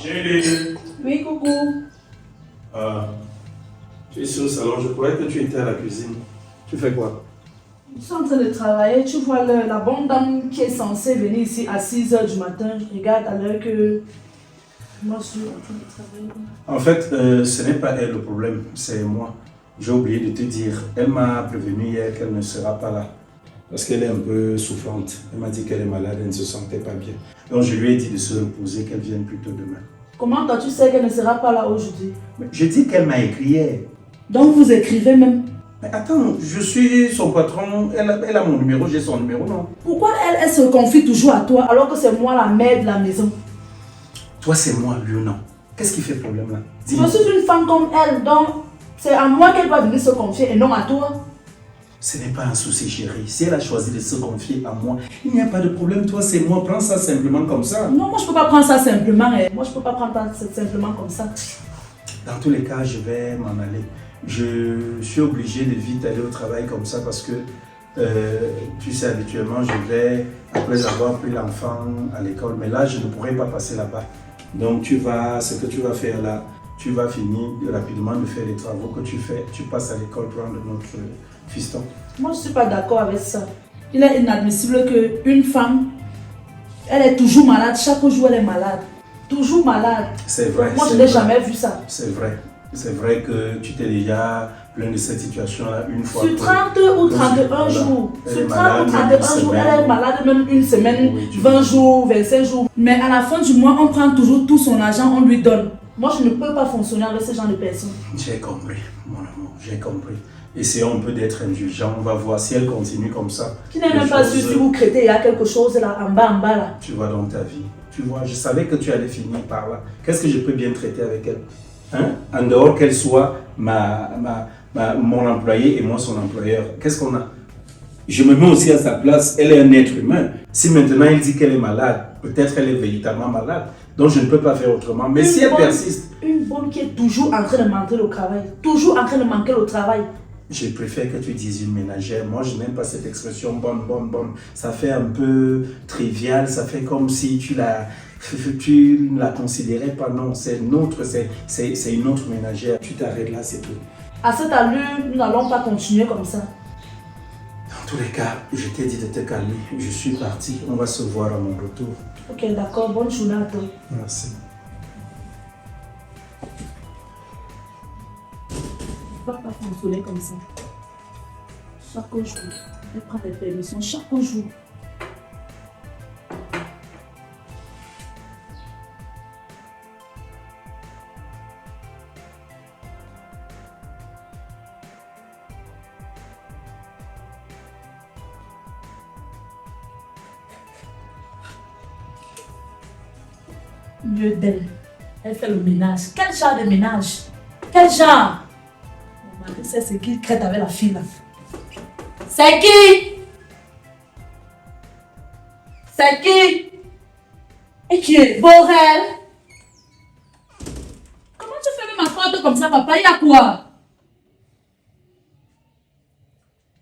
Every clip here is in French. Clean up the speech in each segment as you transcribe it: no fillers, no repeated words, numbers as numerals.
Julie, Oui, coucou. tu es sur le salon, je croyais que tu étais à la cuisine. Tu fais quoi? Je suis en train de travailler. Tu vois la bonne dame qui est censée venir ici à 6h du matin. Je regarde à l'heure que moi je suis en train de travailler. En fait, ce n'est pas elle le problème, c'est moi. J'ai oublié de te dire, elle m'a prévenu hier qu'elle ne sera pas là. Parce qu'elle est un peu souffrante. Elle m'a dit qu'elle est malade, elle ne se sentait pas bien. Donc je lui ai dit de se reposer, qu'elle vienne plus tôt demain. Comment toi tu sais qu'elle ne sera pas là aujourd'hui? Mais je dis qu'elle m'a écrit hier. Donc vous écrivez même. Mais attends, je suis son patron, elle a mon numéro, j'ai son numéro, non? Pourquoi elle se confie toujours à toi alors que c'est moi la mère de la maison? Toi c'est moi, lui non. Qu'est-ce qui fait problème là? Je suis une femme comme elle, donc c'est à moi qu'elle doit venir se confier et non à toi. Ce n'est pas un souci, chérie. Si elle a choisi de se confier à moi, il n'y a pas de problème. Toi, c'est moi. Prends ça simplement comme ça. Non, moi je peux pas prendre ça simplement. Moi je peux pas prendre ça simplement comme ça. Dans tous les cas, je vais m'en aller. Je suis obligé de vite aller au travail comme ça parce que, tu sais, habituellement, je vais, après avoir pris l'enfant à l'école, mais là, je ne pourrai pas passer là-bas. Donc, ce que tu vas faire là, tu vas finir rapidement de faire les travaux que tu fais. Tu passes à l'école prendre notre fiston. Moi, je ne suis pas d'accord avec ça. Il est inadmissible qu'une femme, elle est toujours malade. Chaque jour, elle est malade. Toujours malade. C'est vrai. Moi, je n'ai jamais vu ça. C'est vrai. C'est vrai que tu t'es déjà plaint de cette situation-là une fois. Sur 30 ou 31 jours. Sur 30 ou 31 jours, elle est malade même une semaine, oui, 20 jours, 25 jours. Mais à la fin du mois, on prend toujours tout son argent, on lui donne. Moi, je ne peux pas fonctionner avec ce genre de personnes. J'ai compris, mon amour, j'ai compris. Essayons un peu d'être indulgents, on va voir si elle continue comme ça. Tu n'es même pas sûr si vous créez, il y a quelque chose là, en bas là. Tu vois dans ta vie, tu vois, je savais que tu allais finir par là. Qu'est-ce que je peux bien traiter avec elle? Hein? En dehors qu'elle soit mon employé et moi son employeur. Qu'est-ce qu'on a? Je me mets aussi à sa place, elle est un être humain. Si maintenant elle dit qu'elle est malade, peut-être elle est véritablement malade. Donc je ne peux pas faire autrement. Mais si elle persiste... Une bonne qui est toujours en train de manquer au travail. Toujours en train de manquer au travail. Je préfère que tu dises une ménagère. Moi, je n'aime pas cette expression bonne. Ça fait un peu trivial. Ça fait comme si tu ne la considérais pas. Non, c'est une autre ménagère. Tu t'arrêtes là, c'est tout. À cette allure, nous n'allons pas continuer comme ça. Dans tous les cas, je t'ai dit de te calmer. Je suis parti. On va se voir à mon retour. Ok, d'accord. Bonne journée à toi. Merci. Ne va pas fonctionner comme ça. Chaque jour, elle prend des permissions chaque jour. Mieux d'elle. Elle fait le ménage. Quel genre de ménage? Quel genre? Mon mari sait ce qu'il crête avec la fille là. C'est qui? C'est qui? Et qui est? Borel? Comment tu fais même à croire comme ça, papa? Il y a quoi?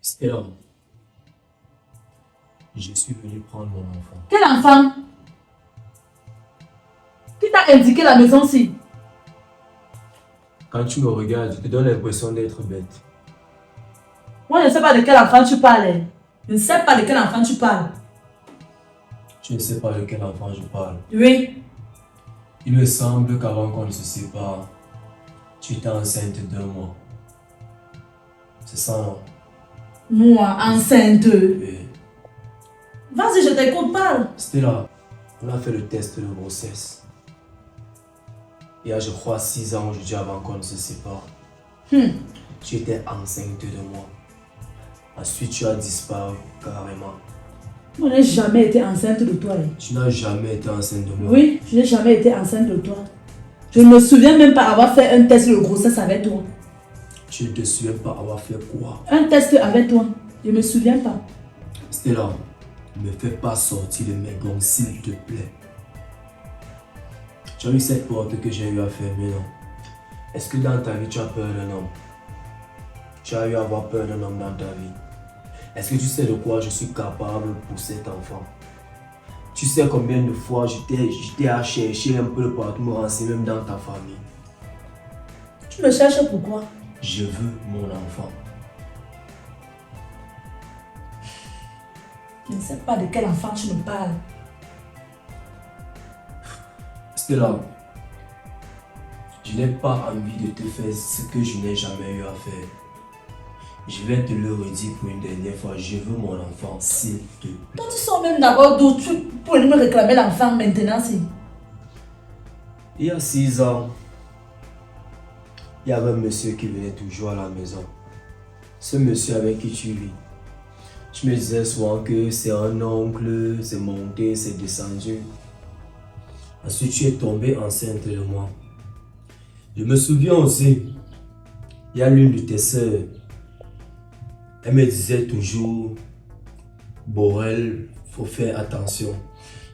Stella, je suis venu prendre mon enfant. Quel enfant? Qui t'a indiqué la maison-ci? Quand tu me regardes, je te donne l'impression d'être bête. Moi, je ne sais pas de quel enfant tu parles. Je ne sais pas de quel enfant tu parles. Tu ne sais pas de quel enfant je parle. Oui. Il me semble qu'avant qu'on ne se sépare, tu étais enceinte d'1 mois. C'est ça, non? Moi, enceinte. Oui. Vas-y, je t'écoute, parle. Stella, on a fait le test de grossesse. Il y a, je crois, 6 ans aujourd'hui avant qu'on ne se sépare. Tu étais enceinte de moi. Ensuite, tu as disparu carrément. Je n'ai jamais été enceinte de toi. Tu n'as jamais été enceinte de moi. Oui, je n'ai jamais été enceinte de toi. Je ne me souviens même pas avoir fait un test de grossesse avec toi. Tu ne te souviens pas avoir fait quoi? Un test avec toi. Je ne me souviens pas. Stella, ne me fais pas sortir de mes gonds, s'il te plaît. Tu as vu cette porte que j'ai eu à fermer, non? Est-ce que dans ta vie, tu as peur d'un homme? Tu as eu à avoir peur d'un homme dans ta vie? Est-ce que tu sais de quoi je suis capable pour cet enfant? Tu sais combien de fois j'étais à chercher un peu partout, me renseigner même dans ta famille. Tu me cherches pourquoi? Je veux mon enfant. Je ne sais pas de quel enfant tu me parles. Stella, je n'ai pas envie de te faire ce que je n'ai jamais eu à faire. Je vais te le redire pour une dernière fois. Je veux mon enfant, s'il te plaît. Toi, tu sors même d'abord d'où pour me réclamer l'enfant maintenant. Il y a 6 ans, il y avait un monsieur qui venait toujours à la maison. Ce monsieur avec qui tu vis. Je me disais souvent que c'est un oncle, c'est monté, c'est descendu. Ensuite, tu es tombée enceinte de moi. Je me souviens aussi, il y a l'une de tes sœurs. Elle me disait toujours, Borel, faut faire attention.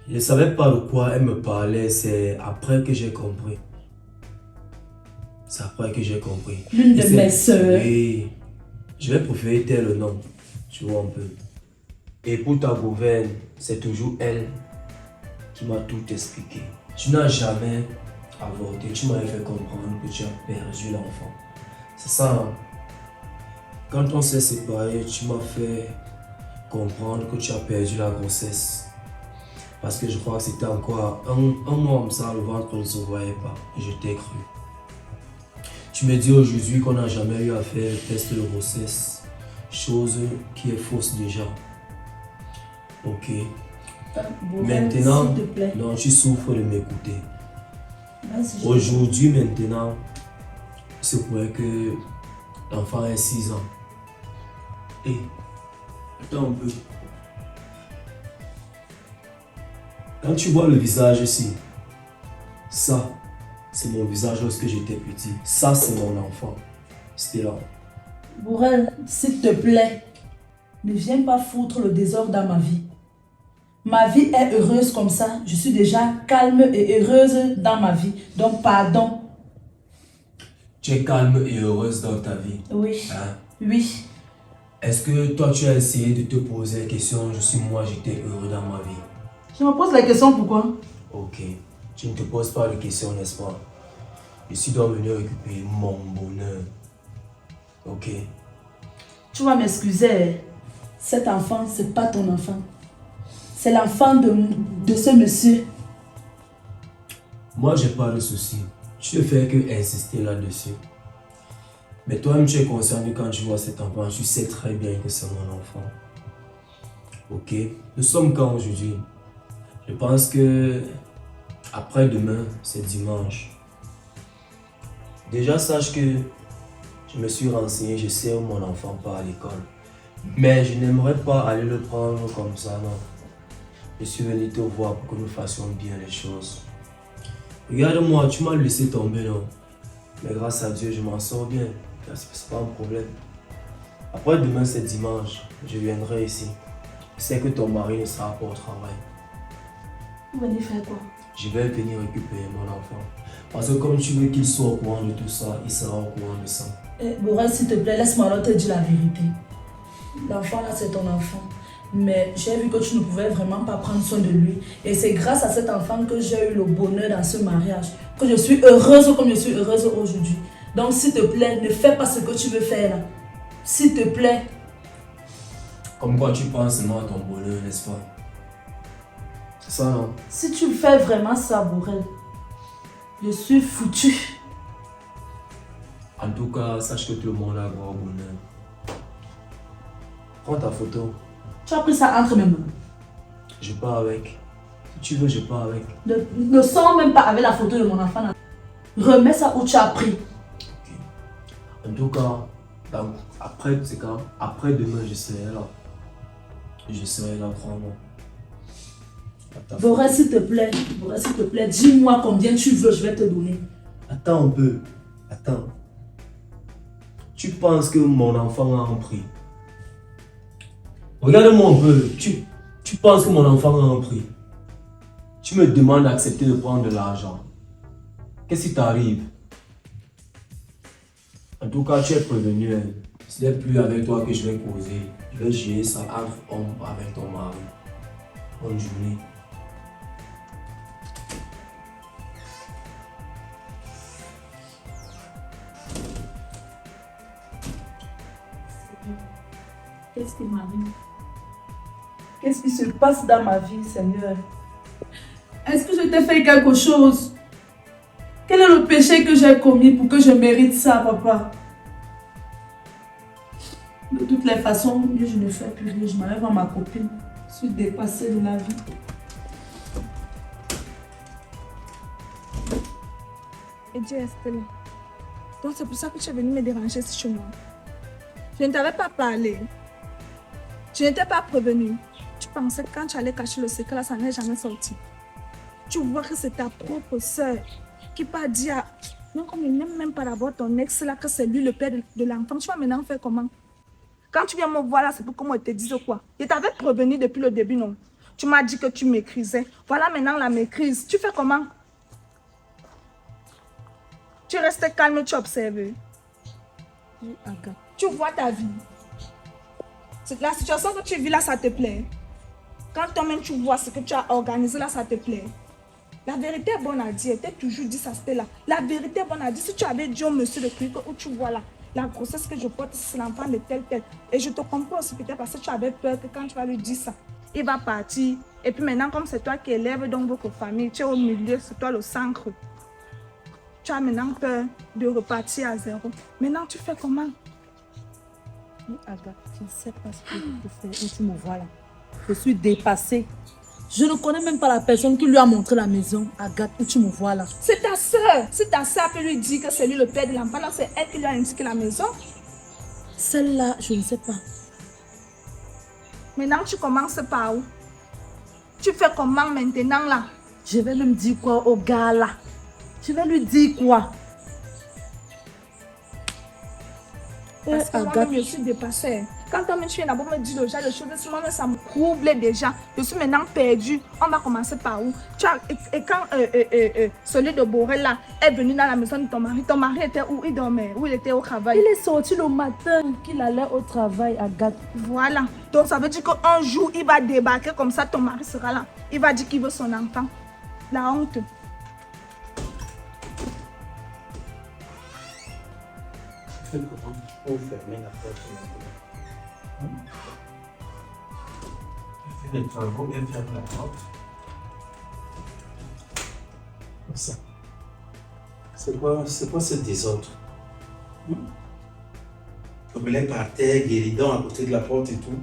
Je ne savais pas de quoi elle me parlait, c'est après que j'ai compris. C'est après que j'ai compris. L'une de mes sœurs. Oui, je vais préférer tel le nom, tu vois un peu. Et pour ta gouverne, c'est toujours elle qui m'a tout expliqué. Tu n'as jamais avorté, tu m'avais fait comprendre que tu as perdu l'enfant. C'est ça, hein? Quand on s'est séparés, tu m'as fait comprendre que tu as perdu la grossesse. Parce que je crois que c'était encore un mois comme ça, le ventre ne se voyait pas. Et je t'ai cru. Tu me dis aujourd'hui qu'on n'a jamais eu à faire le test de grossesse. Chose qui est fausse déjà. Ok. Maintenant, s'il te plaît. non, tu souffres de m'écouter. Vas-y, Aujourd'hui, maintenant, c'est pourrait que l'enfant ait 6 ans. Et, attends un peu. Quand tu vois le visage ici, ça, c'est mon visage lorsque j'étais petit. Ça, c'est mon enfant. C'était là. Borel, s'il te plaît, ne viens pas foutre le désordre dans ma vie. Ma vie est heureuse comme ça. Je suis déjà calme et heureuse dans ma vie. Donc, pardon. Tu es calme et heureuse dans ta vie. Oui. Hein? Oui. Est-ce que toi, tu as essayé de te poser la question, moi, j'étais heureux dans ma vie? Je me pose la question pourquoi? Ok. Tu ne te poses pas de questions, n'est-ce pas? Je suis donc venu récupérer mon bonheur. Ok. Tu vas m'excuser. Cet enfant, c'est pas ton enfant. C'est l'enfant de ce monsieur. Moi, j'ai pas de soucis. Tu ne fais que insister là-dessus. Mais toi-même, tu es conscient que quand tu vois cet enfant, tu sais très bien que c'est mon enfant. Ok? Nous sommes quand aujourd'hui? Je pense que après-demain, c'est dimanche. Déjà, sache que je me suis renseigné, je sais où mon enfant part à l'école. Mais je n'aimerais pas aller le prendre comme ça, non. Je suis venu te voir pour que nous fassions bien les choses. Regarde-moi, tu m'as laissé tomber, non? Mais grâce à Dieu, je m'en sors bien. C'est pas un problème. Après demain, c'est dimanche. Je viendrai ici. Je sais que ton mari ne sera pas au travail. Vous venez faire quoi? Je vais venir récupérer mon enfant. Parce que comme tu veux qu'il soit au courant de tout ça, il sera au courant de ça. Borel, s'il te plaît, laisse-moi alors te dire la vérité. L'enfant là, c'est ton enfant. Mais j'ai vu que tu ne pouvais vraiment pas prendre soin de lui. Et c'est grâce à cet enfant que j'ai eu le bonheur dans ce mariage. Que je suis heureuse comme je suis heureuse aujourd'hui. Donc s'il te plaît, ne fais pas ce que tu veux faire là. S'il te plaît. Comme quoi tu penses seulement à ton bonheur, n'est-ce pas? C'est ça, non? Si tu fais vraiment ça, Borel, je suis foutu. En tout cas, sache que tout le monde a grand bonheur. Prends ta photo. Tu as pris ça entre mes mains. Je pars avec. Si tu veux, je pars avec. Ne sors même pas avec la photo de mon enfant là. Remets ça où tu as pris. Okay. En tout cas, donc, après, c'est quand? Après demain, je serai là. Je serai là, crois-moi. Borel, s'il te plaît. Borel, s'il te plaît, dis-moi combien tu veux, je vais te donner. Attends un peu. Attends. Tu penses que mon enfant a un prix? Regarde-moi un peu. Tu penses que mon enfant a un prix? Tu me demandes d'accepter de prendre de l'argent. Qu'est-ce qui t'arrive? En tout cas, tu es prévenu. Hein. Ce n'est plus avec toi que je vais causer. Je vais gérer ça entre hommes avec ton mari. Bonne journée. Qu'est-ce qui m'arrive? Qu'est-ce qui se passe dans ma vie, Seigneur? Est-ce que je t'ai fait quelque chose? Quel est le péché que j'ai commis pour que je mérite ça, papa? De toutes les façons, je ne fais plus rien. Je m'enlève à ma copine. Je suis dépassée de la vie. Et Dieu est là. Donc c'est pour ça que tu es venu me déranger chez moi. Je ne t'avais pas parlé. Je ne t'ai pas prévenu. Tu pensais que quand tu allais cacher le secret, là, ça n'est jamais sorti. Tu vois que c'est ta propre soeur qui t'a dit à... Non, comme il n'aime même pas d'avoir ton ex là, que c'est lui le père de l'enfant. Tu vas maintenant faire comment? Quand tu viens me voir là, c'est pour qu'on te dise quoi? Je t'avais prévenu depuis le début, non? Tu m'as dit que tu méprisais. Voilà maintenant la méprise. Tu fais comment? Tu restes calme, tu observes. Tu vois ta vie. La situation que tu vis là, ça te plaît. Quand toi-même tu vois ce que tu as organisé là, ça te plaît. La vérité est bonne à dire. Tu t'es toujours dit ça, c'était là. La vérité est bonne à dire. Si tu avais dit au monsieur de clinique où tu vois là, la grossesse que je porte, c'est l'enfant de tel. Et je te comprends aussi peut-être parce que tu avais peur que quand tu vas lui dire ça, il va partir. Et puis maintenant, comme c'est toi qui élèves donc votre famille, tu es au milieu, c'est toi le centre. Tu as maintenant peur de repartir à zéro. Maintenant, tu fais comment? Agathe, je ne sais pas ce que je peux faire. Où tu me vois là. Je suis dépassée. Je ne connais même pas la personne qui lui a montré la maison. Agathe, où tu me vois là. C'est ta soeur. Si ta soeur peut lui dire que c'est lui le père de l'enfant, c'est elle qui lui a indiqué la maison. Celle-là, je ne sais pas. Maintenant, tu commences par où? Tu fais comment maintenant là? Je vais même dire quoi au gars là? Je vais lui dire quoi? Parce que moi-même, je suis dépassée. Quand toi-même, tu viens d'abord me dire déjà les choses, moi-même, ça me trouble déjà. Je suis maintenant perdue. On va commencer par où? Et quand celui de Borel là est venu dans la maison de ton mari était où? Il dormait? Où il était au travail? Il est sorti le matin qu'il allait au travail, Agathe. Voilà. Donc ça veut dire qu'un jour, il va débarquer comme ça, ton mari sera là. Il va dire qu'il veut son enfant. La honte. Pour fermer la porte maintenant. Fais les travaux et ferme la porte. Comme ça. C'est quoi ce désordre? Gobelet par terre, guéridon à côté de la porte et tout.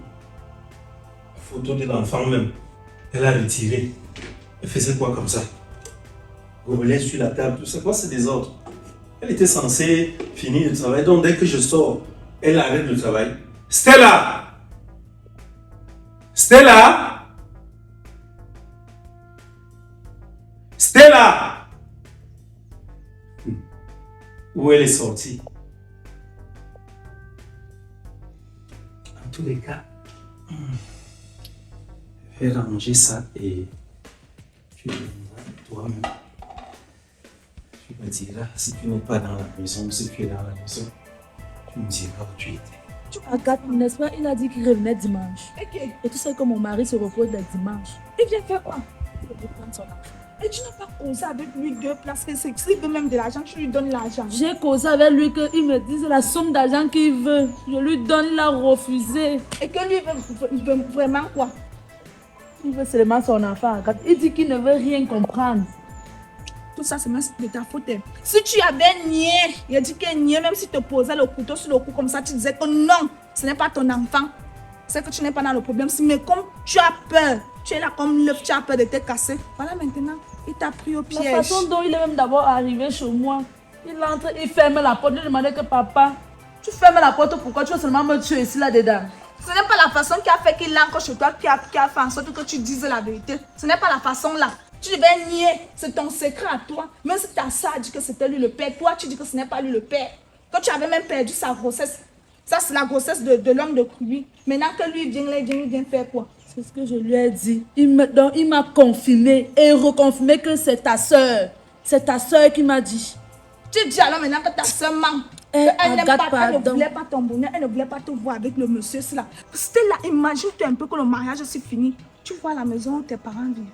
Photo de l'enfant même. Elle a retiré. Elle faisait quoi comme ça? Gobelet sur la table, tout. C'est quoi ce désordre? Elle était censée finir le travail, donc dès que je sors, elle arrête le travail. Stella! Stella! Stella! Où elle est sortie? En tous les cas, je vais ranger ça et tu viendras toi-même. Tu me diras si tu n'es pas dans la maison ou si tu es dans la maison. Tu me diras où tu étais. Agathe, n'est-ce pas, il a dit qu'il revenait dimanche. Okay. Et tu sais que mon mari se repose le dimanche. Il vient faire quoi? Il veut prendre son argent. Et tu n'as pas causé avec lui deux places que c'est s'il veut même de l'argent, tu lui donnes l'argent. J'ai causé avec lui qu'il me dise la somme d'argent qu'il veut. Je lui donne, il a refusé. Et que lui il veut vraiment quoi? Il veut seulement son enfant, Agathe. Il dit qu'il ne veut rien comprendre. Tout ça, c'est même de ta faute. Si tu avais nié, il a dit que nié, même si tu te posais le couteau sur le cou comme ça, tu disais que non, ce n'est pas ton enfant. C'est que tu n'es pas dans le problème. Mais comme tu as peur, tu es là comme l'œuf, tu as peur de te casser. Voilà maintenant, il t'a pris au piège. La façon dont il est même d'abord arrivé chez moi, il entre, il ferme la porte, il demandait que papa, tu fermes la porte, pourquoi tu veux seulement me tuer ici là-dedans? Ce n'est pas la façon qui a fait qu'il entre chez toi, qui a fait en sorte que tu dises la vérité. Ce n'est pas la façon là. Tu devais nier, c'est ton secret à toi. Même si ta soeur dit que c'était lui le père, toi tu dis que ce n'est pas lui le père. Quand tu avais même perdu sa grossesse, ça c'est la grossesse de l'homme de Krubi. Maintenant que lui il vient faire quoi? C'est ce que je lui ai dit. Il m'a confirmé et reconfirmé que c'est ta soeur. C'est ta soeur qui m'a dit. Tu dis alors maintenant que ta soeur ment. Elle ne voulait pas ton bonheur, elle ne voulait pas te voir avec le monsieur. C'était là, imagine-toi un peu que le mariage est fini. Tu vois la maison où tes parents vivent.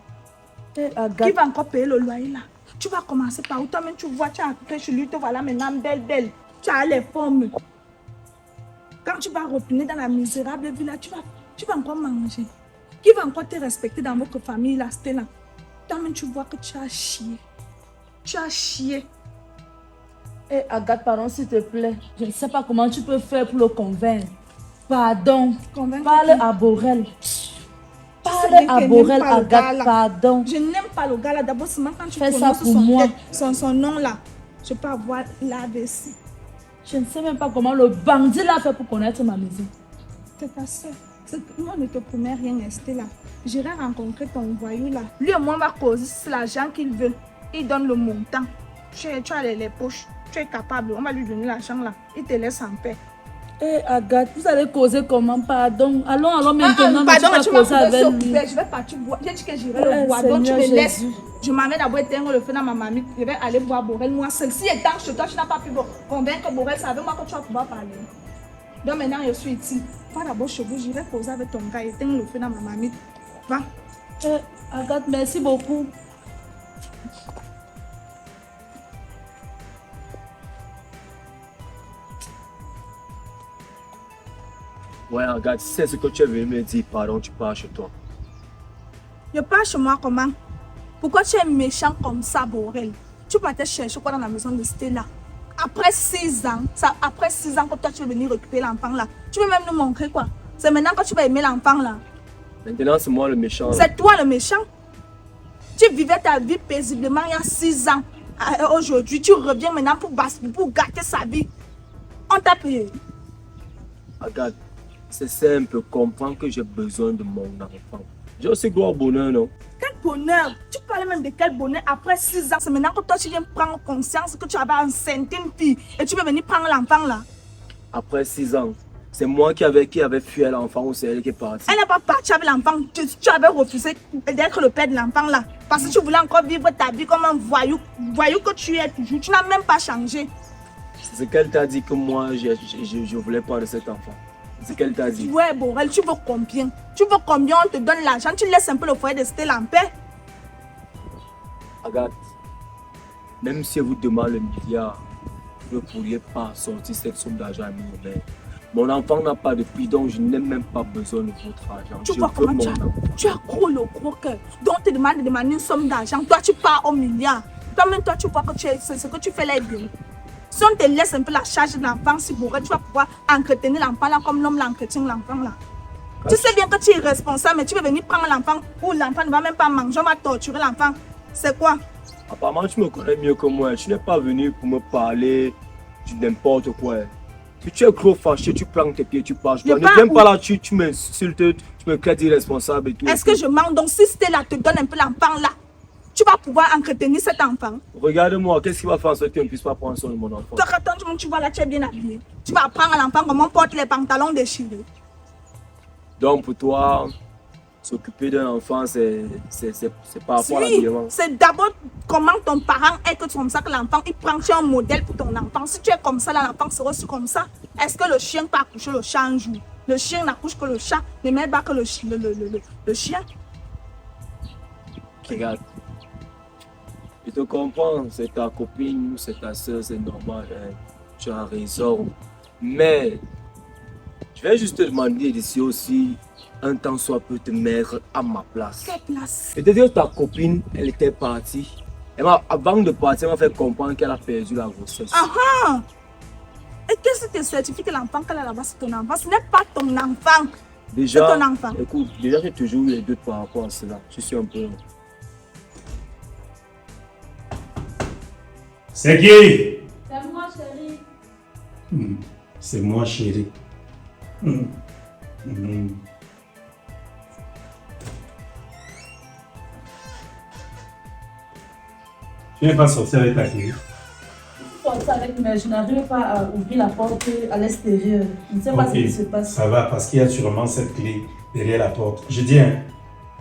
Qui va encore payer le loyer là? Tu vas commencer par où? Toi-même tu vois, tu as appris chez lui, te voilà maintenant belle. Tu as les formes. Quand tu vas retourner dans la misérable vie là, tu vas encore manger. Qui va encore te respecter dans votre famille là, Stella? Toi-même, tu vois que tu as chié. Tu as chié. Eh, Agathe, pardon, s'il te plaît. Je ne sais pas comment tu peux faire pour le convaincre. Pardon. Parle à Borel. Parle à Borel, Agathe, pardon. Je n'aime pas le gars là. D'abord, seulement quand tu fais ça pour moi. Son nom là, je peux avoir l'AVC. Je ne sais même pas comment le bandit l'a fait pour connaître ma maison. C'est ta soeur. Moi, ne te promets rien, Stella. J'irai rencontrer ton voyou là. Lui et moi, on va causer c'est l'argent qu'il veut. Il donne le montant. Tu as les poches. Tu es capable. On va lui donner l'argent là. Il te laisse en paix. Eh, Agathe, vous allez causer comment? Pardon. Allons maintenant. Pardon, tu vas avec lui. Je vais partir boire. J'ai dit que j'irai le boire. Donc tu me laisses. Je m'amène d'abord éteindre le feu dans ma mamie. Je vais aller voir Borel. Moi seule. Si étant chez toi, tu n'as pas pu convaincre Borel. C'est avec moi que tu vas pouvoir parler. Donc maintenant, je suis ici. Va d'abord chez vous. J'irai poser avec ton gars. Éteindre le feu dans ma mamie. Va. Agathe, merci beaucoup. Ouais, regarde, si c'est ce que tu es venu me dire, pardon, tu pars chez toi. Je pars chez moi comment? Pourquoi tu es méchant comme ça, Borel? Tu partais chercher quoi dans la maison de Stella? Après 6 ans, après 6 ans que toi tu es venu récupérer l'enfant là, tu veux même nous montrer quoi? C'est maintenant que tu vas aimer l'enfant là. Maintenant, c'est moi le méchant. C'est toi le méchant. Tu vivais ta vie paisiblement il y a 6 ans. Aujourd'hui, tu reviens maintenant pour gâter sa vie. On t'a payé. Regarde, c'est simple, comprends que j'ai besoin de mon enfant. J'ai aussi gros bonheur, non? Quel bonheur! Tu parles même de quel bonheur après 6 ans. C'est maintenant que toi tu viens prendre conscience que tu avais enceinte une fille et tu veux venir prendre l'enfant là. Après 6 ans, c'est moi qui avait fui l'enfant ou c'est elle qui est partie? Elle n'est pas partie avec l'enfant. Tu avais refusé d'être le père de l'enfant là. Parce que tu voulais encore vivre ta vie comme un voyou. Voyou que tu es toujours. Tu n'as même pas changé. C'est ce qu'elle t'a dit que moi, je voulais pas de cet enfant. C'est ce qu'elle t'a dit. Ouais, Borel, tu veux combien? Tu veux combien? On te donne l'argent. Tu laisses un peu le foyer de Stella en paix. Regarde, même si elle vous demande le milliard, vous ne pourriez pas sortir cette somme d'argent à millionnaire. Mon enfant n'a pas de prix, donc je n'ai même pas besoin de votre argent. Tu vois comment tu as gros le gros cœur. Donc on te demande de demander une somme d'argent. Toi, tu pars au milliard. Toi-même, toi, tu vois que ce que tu fais là est bien. Si on te laisse un peu la charge de l'enfant, si Borel, tu vas pouvoir entretenir l'enfant là comme l'homme l'entretient l'enfant là. Tu sais bien que tu es responsable, mais tu veux venir prendre l'enfant où l'enfant ne va même pas manger, on va torturer l'enfant. C'est quoi? Apparemment, tu me connais mieux que moi. Tu n'es pas venu pour me parler de n'importe quoi. Si tu es gros fâché, tu prends tes pieds, tu pars. Ne viens pas là, tu m'insultes, tu me crées irresponsable et tout. Est-ce que je mens? Donc si Stella te donne un peu l'enfant là, tu vas pouvoir entretenir cet enfant. Regarde-moi, qu'est-ce qui va faire en sorte que tu ne puisses pas prendre soin de mon enfant? Toi, quand tu vois là, tu es bien habillé. Tu vas apprendre à l'enfant comment on porte les pantalons déchirés. Donc pour toi, s'occuper d'un enfant, c'est par rapport à l'habillement. C'est d'abord comment ton parent est que comme ça que l'enfant, il prend un modèle pour ton enfant. Si tu es comme ça, l'enfant sera aussi comme ça. Est-ce que le chien peut accoucher le chat un jour? Le chien n'accouche que le chat, ne met pas que le chien. Regarde. Je te comprends, c'est ta copine, c'est ta soeur, c'est normal, hein. Tu as raison. Mais, je vais juste te demander d'ici aussi, un temps soit peu te mettre à ma place. Quelle place? C'est-à-dire ta copine, elle était partie. Avant de partir, elle m'a fait comprendre qu'elle a perdu la grossesse. Ah! Et qu'est-ce qui te certifie que l'enfant qu'elle a là-bas, c'est ton enfant? Ce n'est pas ton enfant. Déjà, c'est ton enfant. Écoute, déjà j'ai toujours eu les doutes par rapport à cela. Je suis un peu... C'est qui? C'est moi, chérie. C'est moi, chérie. Tu n'es pas sorti avec ta clé? Mais je n'arrive pas à ouvrir la porte à l'extérieur. Je ne sais pas ce qui se passe. Ça va, parce qu'il y a sûrement cette clé derrière la porte. Je dis, hein,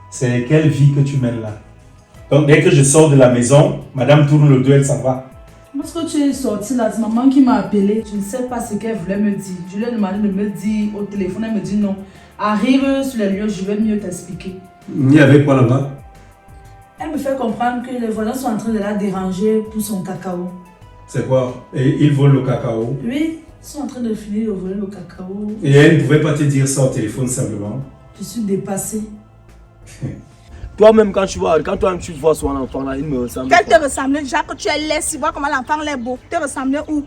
c'est quelle vie que tu mènes là? Donc, dès que je sors de la maison, madame tourne le dos, elle s'en va. Lorsque tu es sortie là, c'est maman qui m'a appelé. Je ne sais pas ce qu'elle voulait me dire. Je lui ai demandé de me dire au téléphone. Elle me dit non. Arrive sur les lieux, je vais mieux t'expliquer. Il y avait quoi là-bas? Elle me fait comprendre que les voisins sont en train de la déranger pour son cacao. C'est quoi? Et ils volent le cacao. Oui, ils sont en train de finir de voler le cacao. Et elle ne pouvait pas te dire ça au téléphone simplement. Je suis dépassée. Toi-même, quand tu vois son enfant là, il me ressemble. Qu'elle te ressemblait, déjà que tu es laisse, tu vois comment l'enfant est beau. Te ressemblait où?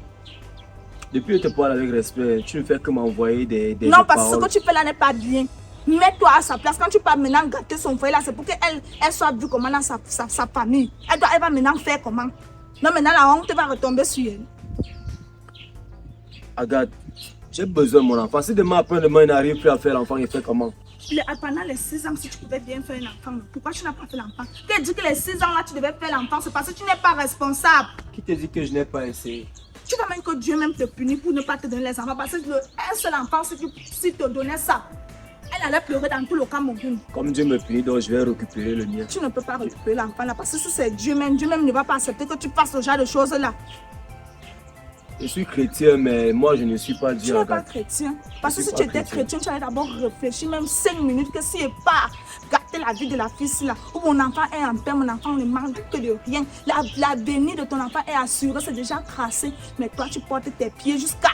Depuis que je te parle avec respect, tu ne fais que m'envoyer des Non, parce que ce paroles. que tu fais là n'est pas bien. Mets-toi à sa place. Quand tu pars maintenant gâter son foyer là, c'est pour qu'elle soit vue comment dans sa famille. Elle va maintenant faire comment? Non, maintenant la honte va retomber sur elle. Agathe, j'ai besoin de mon enfant. Si demain après-demain il n'arrive plus à faire l'enfant, il fait comment? Pendant les 6 ans, si tu pouvais bien faire un enfant, pourquoi tu n'as pas fait l'enfant? Tu as dit que les 6 ans là, tu devais faire l'enfant, c'est parce que tu n'es pas responsable. Qui te dit que je n'ai pas essayé? Tu vas même que Dieu même te punit pour ne pas te donner les enfants. Parce que un seul enfant, si te donnait ça, elle allait pleurer dans tout le Cameroun. Comme Dieu me punit, donc je vais récupérer le mien. Tu ne peux pas récupérer l'enfant là, parce que si c'est Dieu même ne va pas accepter que tu fasses ce genre de choses là. Je suis chrétien, mais moi je ne suis pas Tu Dieu. n'es pas chrétien. Parce que si tu étais chrétien, tu allais d'abord réfléchir même 5 minutes que si et pas gâter la vie de la fille là, où mon enfant est en paix, mon enfant ne manque que de rien. L'avenir de ton enfant est assuré, c'est déjà tracé. Mais toi, tu portes tes pieds jusqu'à...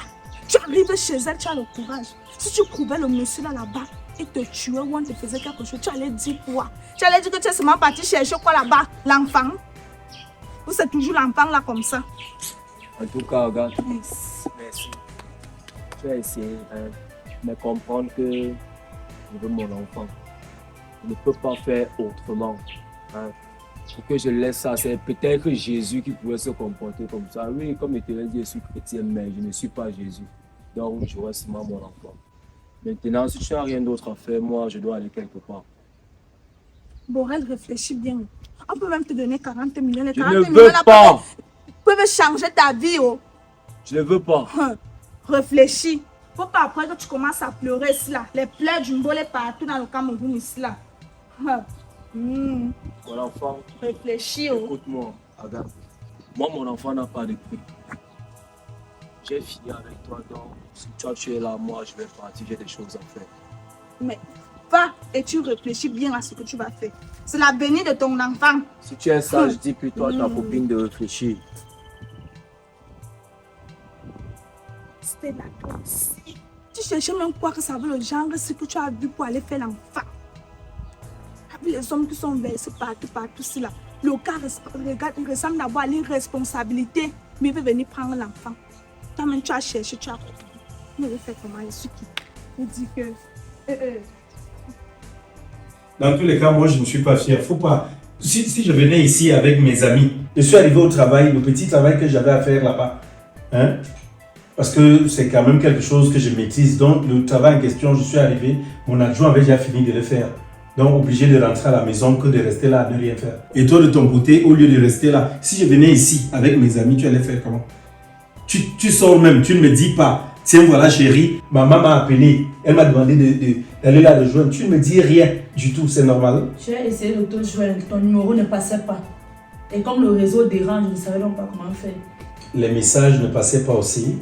Tu arrives chez elle, tu as le courage. Si tu trouvais le monsieur là-bas, il te tuait ou on te faisait quelque chose, tu allais dire quoi? Tu allais dire que tu es seulement parti chercher quoi là-bas? L'enfant? Ou c'est toujours l'enfant là comme ça? En tout cas, regarde, Yes. merci. Tu as essayé de comprendre que je veux mon enfant. Je ne peux pas faire autrement. Hein. Pour que je laisse ça, c'est peut-être Jésus qui pouvait se comporter comme ça. Oui, comme je te l'ai dit, je suis chrétien, mais je ne suis pas Jésus. Donc, je reste seulement mon enfant. Maintenant, si tu n'as rien d'autre à faire, moi, je dois aller quelque part. Borel, réfléchis bien. On peut même te donner 40 millions. Les Je 40 ne millions veux là pas. peuvent changer ta vie. Oh. Je ne veux pas. Réfléchis. Faut pas après que tu commences à pleurer ici là. Les pleurs du mbolé partout dans le Cameroun ici là. Mon enfant, Réfléchis. Oh. écoute-moi, Agathe. Moi, mon enfant n'a pas de prix. J'ai fini avec toi, donc si toi tu es là, moi je vais partir, j'ai des choses à faire. Mais va et tu réfléchis bien à ce que tu vas faire. C'est l'avenir de ton enfant. Si tu es sage, dis plutôt à ta copine de réfléchir. C'était là toi aussi. Tu cherchais même quoi que ça veut le genre, ce que tu as vu pour aller faire l'enfant. Avec les hommes qui sont versés partout, ici là. Le cas ressemble d'abord à l'irresponsabilité, mais il veut venir prendre l'enfant. Toi-même, tu as cherché, tu as compris. Mais il fait comment? Je suis qui? Il dit que... Dans tous les cas, moi, je ne suis pas fier. Faut pas... Si je venais ici avec mes amis, je suis arrivé au travail, le petit travail que j'avais à faire là-bas, hein, parce que c'est quand même quelque chose que je maîtrise. Donc, le travail en question, je suis arrivé, mon adjoint avait déjà fini de le faire. Donc, obligé de rentrer à la maison que de rester là à ne rien faire. Et toi, de ton côté, au lieu de rester là, si je venais ici avec mes amis, tu allais faire comment? Tu sors même, tu ne me dis pas, tiens, voilà chérie, ma maman m'a appelé, elle m'a demandé d'aller là de joindre. Tu ne me dis rien du tout, c'est normal. J'ai essayé de te joindre, ton numéro ne passait pas. Et comme le réseau dérange, je ne savais donc pas comment faire. Les messages ne passaient pas aussi.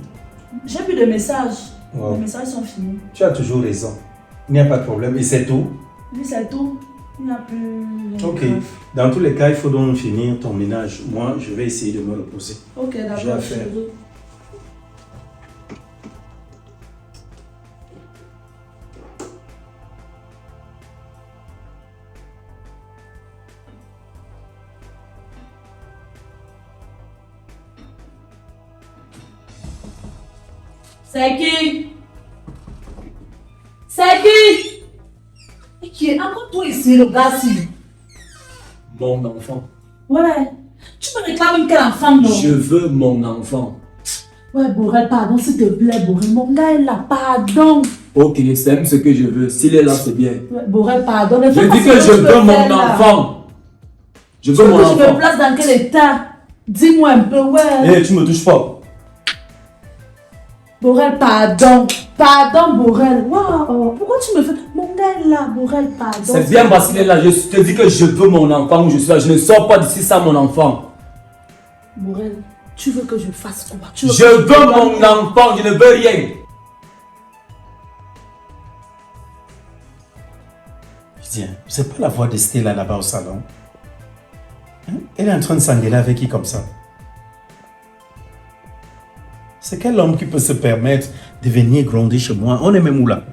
J'ai plus de messages. Wow. Les messages sont finis. Tu as toujours raison. Il n'y a pas de problème. Et c'est tout. Oui, c'est tout. Il n'y a plus... Ok. Dans tous les cas, il faut donc finir ton ménage. Moi, je vais essayer de me reposer. Ok, d'accord. J'ai à faire. C'est qui? C'est qui? Et qui est encore toi ici, le gars-ci? Mon enfant. Ouais. Tu me réclames quel enfant, non? Je veux mon enfant. Ouais, Borel, pardon, s'il te plaît, Borel. Mon gars est là, pardon. Ok, c'est même ce que je veux. S'il est là, c'est bien. Ouais, Borel, pardon. Je dis que je veux mon enfant. Je veux mon enfant. Je me place dans quel état? Dis-moi un peu, ouais. Eh, tu me touches pas. Borel, pardon. Pardon, Borel. Waouh, pourquoi tu me fais... Mon gars est là, Borel, pardon. C'est bien parce qu'il est là. Je te dis que je veux mon enfant où je suis là. Je ne sors pas d'ici sans mon enfant. Borel, tu veux que je fasse quoi? Je veux mon enfant. Je ne veux rien. Tiens, c'est pas la voix de Stella là-bas au salon. Hein? Elle est en train de s'engueuler avec qui comme ça? C'est quel homme qui peut se permettre de venir gronder chez moi? On est même où là?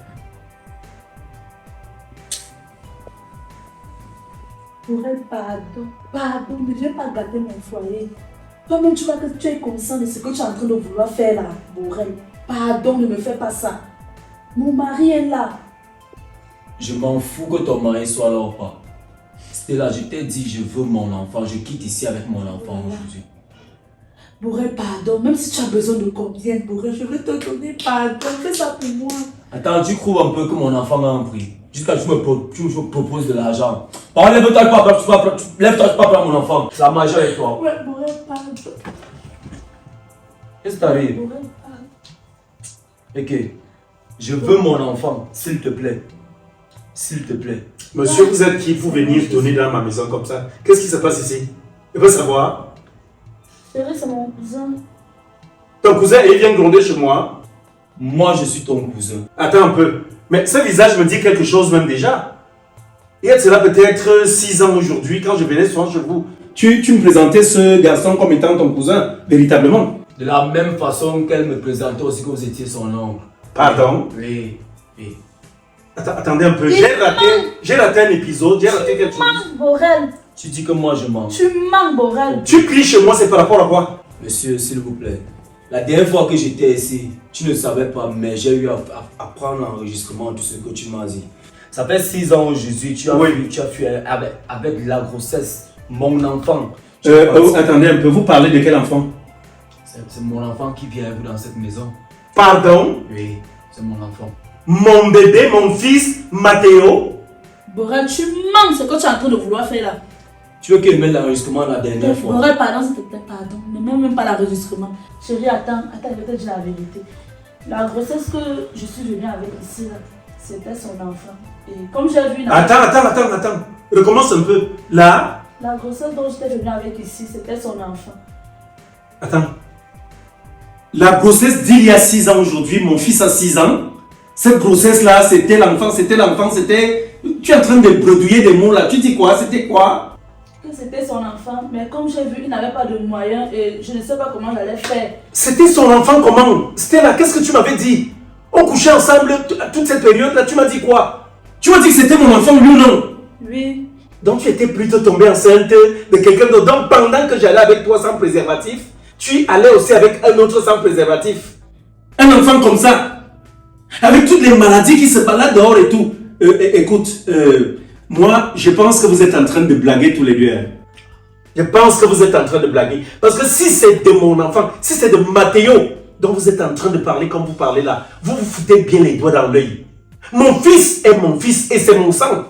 Borel, pardon, ne viens pas gâter mon foyer. Toi-même, tu vois que tu es conscient de ce que tu es en train de vouloir faire là, Borel. Pardon, ne me fais pas ça. Mon mari est là. Je m'en fous que ton mari soit là ou pas. Stella, je t'ai dit, je veux mon enfant. Je quitte ici avec mon enfant aujourd'hui. Borel, pardon. Même si tu as besoin de combien, Borel, je vais te donner pardon. Fais ça pour moi. Attends, tu crois un peu que mon enfant a un prix? Jusqu'à ce que tu me proposes de l'argent. Par lève-toi pas, lève-toi pas prendre mon enfant. Ça marche avec toi. Ouais, Borel, pardon. Qu'est-ce qui t'arrive? Borel, pardon. Ok. Je veux mon enfant, s'il te plaît. S'il te plaît. Monsieur, vous êtes qui pour venir donner dans ma maison comme ça? Qu'est-ce qui se passe ici? Je veux savoir. Chérie, c'est mon cousin. Ton cousin, il vient gronder chez moi. Moi, je suis ton cousin. Attends un peu. Mais ce visage me dit quelque chose même déjà. Il y a de cela peut-être 6 ans aujourd'hui, quand je venais souvent chez vous. Tu me présentais ce garçon comme étant ton cousin, véritablement. De la même façon qu'elle me présentait aussi que vous étiez son oncle. Pardon? Oui. Attendez un peu. J'ai raté un épisode, j'ai raté quelque chose. Tu manques, Borel. Tu dis que moi je mens. Tu manques, Borel. Tu cries chez moi, c'est par rapport à quoi? Monsieur, s'il vous plaît. La dernière fois que j'étais ici, tu ne savais pas, mais j'ai eu à prendre l'enregistrement de ce que tu m'as dit. Ça fait 6 ans aujourd'hui, tu as fui avec la grossesse, mon enfant. Attendez un peu, vous parlez de quel enfant? C'est mon enfant qui vient avec vous dans cette maison. Pardon? Oui, c'est mon enfant. Mon bébé, mon fils, Mathéo? Borel, tu manques ce que tu es en train de vouloir faire là. Tu veux qu'il mette l'enregistrement la dernière fois? Borel, pardon, s'il te plaît, pardon. Ne mets même pas l'enregistrement. Chérie, attends, je vais te dire la vérité. La grossesse que je suis venue avec ici, là, c'était son enfant. Et comme j'ai vu... Attends. Recommence un peu. Là? La grossesse dont j'étais venue avec ici, c'était son enfant. Attends. La grossesse d'il y a 6 ans aujourd'hui, mon fils a 6 ans. Cette grossesse-là, c'était l'enfant. Tu es en train de bredouiller des mots là. Tu dis quoi? C'était quoi? Que c'était son enfant, mais comme j'ai vu, il n'avait pas de moyens et je ne sais pas comment j'allais faire. C'était son enfant comment? Stella, qu'est-ce que tu m'avais dit? On couchait ensemble toute cette période-là, tu m'as dit quoi? Tu m'as dit que c'était mon enfant, oui ou non? Oui. Donc tu étais plutôt tombée enceinte de quelqu'un d'autre. Donc pendant que j'allais avec toi sans préservatif, tu allais aussi avec un autre sans préservatif. Un enfant comme ça, avec toutes les maladies qui se baladent dehors et tout. Écoute, moi, je pense que vous êtes en train de blaguer tous les deux. Hein. Je pense que vous êtes en train de blaguer. Parce que si c'est de mon enfant, si c'est de Mathéo dont vous êtes en train de parler comme vous parlez là, vous vous foutez bien les doigts dans l'œil. Mon fils est mon fils et c'est mon sang.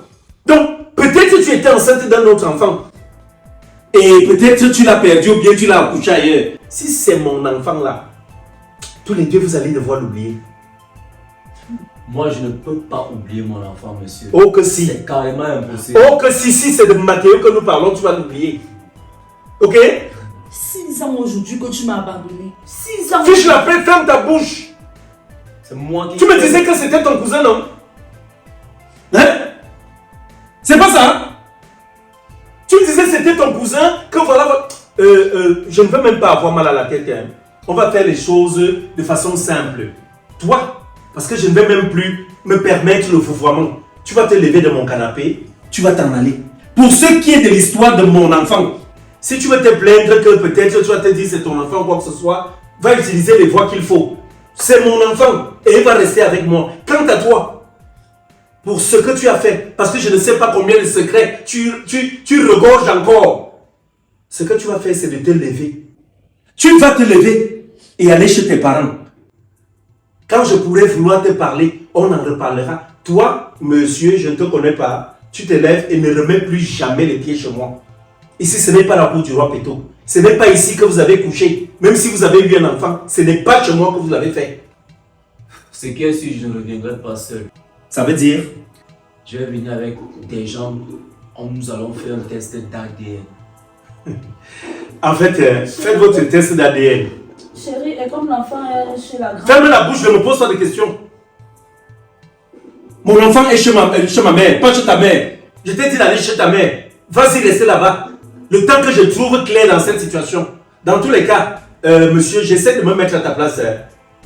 Donc, peut-être que tu étais enceinte d'un autre enfant. Et peut-être que tu l'as perdu ou bien tu l'as accouché ailleurs. Si c'est mon enfant là, tous les deux vous allez devoir l'oublier. Moi, je ne peux pas oublier mon enfant, monsieur. Oh que si. C'est carrément impossible. Oh que si c'est de Mathéo que nous parlons, tu vas l'oublier. Ok? 6 ans aujourd'hui que tu m'as abandonné. 6 ans. Fiche la paix, ferme ta bouche. C'est moi qui... Tu me disais que c'était ton cousin, non? Hein? C'est pas ça? Hein? Tu me disais que c'était ton cousin, que voilà... je ne veux même pas avoir mal à la tête. Hein. On va faire les choses de façon simple. Toi, parce que je ne vais même plus me permettre le vouvoiement. Tu vas te lever de mon canapé, tu vas t'en aller. Pour ce qui est de l'histoire de mon enfant, si tu veux te plaindre que peut-être tu vas te dire c'est ton enfant ou quoi que ce soit, va utiliser les voies qu'il faut. C'est mon enfant et il va rester avec moi. Quant à toi, pour ce que tu as fait, parce que je ne sais pas combien de secrets tu regorges encore, ce que tu vas faire c'est de te lever. Tu vas te lever et aller chez tes parents. Quand je pourrai vouloir te parler, on en reparlera. Toi, monsieur, je ne te connais pas. Tu te lèves et ne remets plus jamais les pieds chez moi. Ici, ce n'est pas la cour du roi Péto. Ce n'est pas ici que vous avez couché. Même si vous avez eu un enfant, ce n'est pas chez moi que vous l'avez fait. Ce qui est sûr, je ne reviendrai pas seul. Ça veut dire? Je vais venir avec des gens. Nous allons faire un test d'ADN. En fait, faites votre test d'ADN. Chérie, et comme l'enfant est chez la grand... Ferme la bouche, ne me pose pas de questions. Mon enfant est chez ma mère, pas chez ta mère. Je t'ai dit d'aller chez ta mère. Vas-y, restez là-bas. Le temps que je trouve clair dans cette situation. Dans tous les cas, monsieur, j'essaie de me mettre à ta place.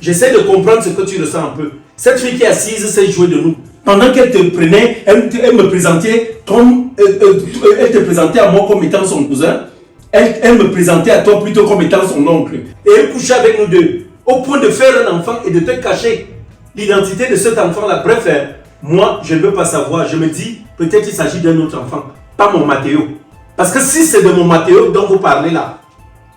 J'essaie de comprendre ce que tu ressens un peu. Cette fille qui est assise sait jouer de nous. Pendant qu'elle te prenait, elle me présentait comme, elle te présentait à moi comme étant son cousin. Elle me présentait à toi plutôt comme étant son oncle. Et elle couchait avec nous deux. Au point de faire un enfant et de te cacher l'identité de cet enfant-là. Bref, moi, je ne veux pas savoir. Je me dis, peut-être il s'agit d'un autre enfant. Pas mon Mathéo. Parce que si c'est de mon Mathéo dont vous parlez là,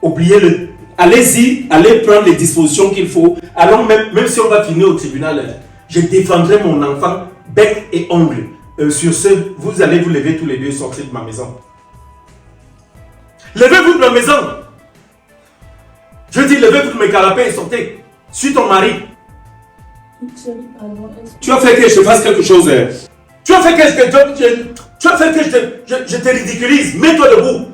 oubliez-le. Allez-y, allez prendre les dispositions qu'il faut. Alors même si on va finir au tribunal, je défendrai mon enfant bec et ongle. Sur ce, vous allez vous lever tous les deux et sortir de ma maison. Levez-vous de ma maison. Je dis, levez-vous de mes canapés et sortez. Suis ton mari. Tu as fait que je fasse quelque chose. Tu as fait que je te ridiculise. Mets-toi debout.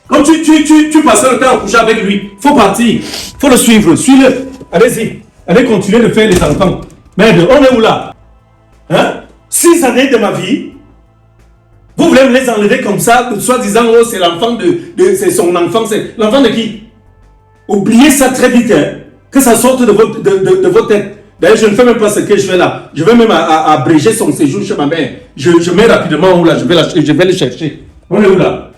Comme tu passes le temps à coucher avec lui, faut partir. Faut le suivre. Suis-le. Allez-y. Allez continuer de faire les enfants. Merde, on est où là? Hein? 6 années de ma vie. Vous voulez me les enlever comme ça, soi-disant, oh, c'est l'enfant c'est son enfant. C'est l'enfant de qui? Oubliez ça très vite. Hein? Que ça sorte de votre tête. D'ailleurs, je ne fais même pas ce que je fais là. Je vais même abréger son séjour chez ma mère. Je mets rapidement où là, je vais le chercher. On est où là?